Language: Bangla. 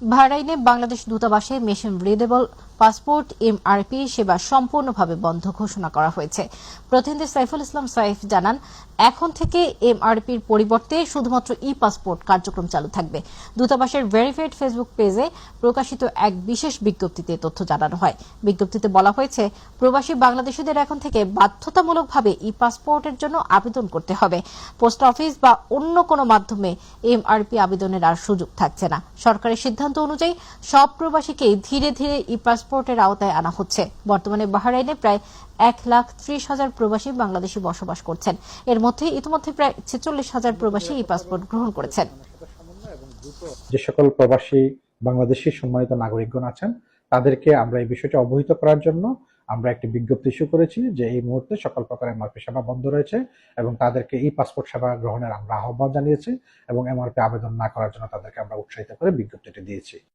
বাহরাইনে বাংলাদেশ দূতাবাসে মেশিন রিডেবল পাসপোর্ট এমআরপি সেবা সম্পূর্ণভাবে বন্ধ ঘোষণা করা হয়েছে। প্রতিনিধি সাইফুল ইসলাম সাইফ জানান, এখন থেকে এমআরপির পরিবর্তে শুধুমাত্র ই পাসপোর্ট কার্যক্রম চালু থাকবে। দূতাবাসের ভেরিফাইড ফেসবুক পেজে প্রকাশিত এক বিশেষ বিজ্ঞপ্তিতে তথ্য জানানো হয়। বিজ্ঞপ্তিতে বলা হয়েছে, প্রবাসী বাংলাদেশিদের এখন থেকে বাধ্যতামূলকভাবে ই পাসপোর্টের জন্য আবেদন করতে হবে। পোস্ট অফিস বা অন্য কোনো মাধ্যমে এমআরপি আবেদনের আর সুযোগ থাকছে না। সরকারের সিদ্ধান্ত অনুযায়ী সব প্রবাসীকেই ধীরে ধীরে ই পাসপোর্টের আওতায় আনা হচ্ছে। বর্তমানে বাহরাইনে প্রায় 1,30,000 প্রবাসী বাংলাদেশি বসবাস করছেন। এর মধ্যে ইতিমধ্যে প্রায় 46,000 প্রবাসী ই পাসপোর্ট গ্রহণ করেছেন। যে সকল প্রবাসী বাংলাদেশি সম্মানিত নাগরিকগণ আছেন, তাদেরকে আমরা এই বিষয়টি অবহিত করার জন্য আমরা একটি বিজ্ঞপ্তি ইস্যু করেছি যে এই মুহূর্তে সকল প্রকার এমআরপি সেবা বন্ধ রয়েছে এবং তাদেরকে ই পাসপোর্ট সেবা গ্রহণের আমরা আহ্বান জানিয়েছি এবং এমআরপি আবেদন না করার জন্য তাদেরকে আমরা উৎসাহিত করে বিজ্ঞপ্তিটি দিয়েছি।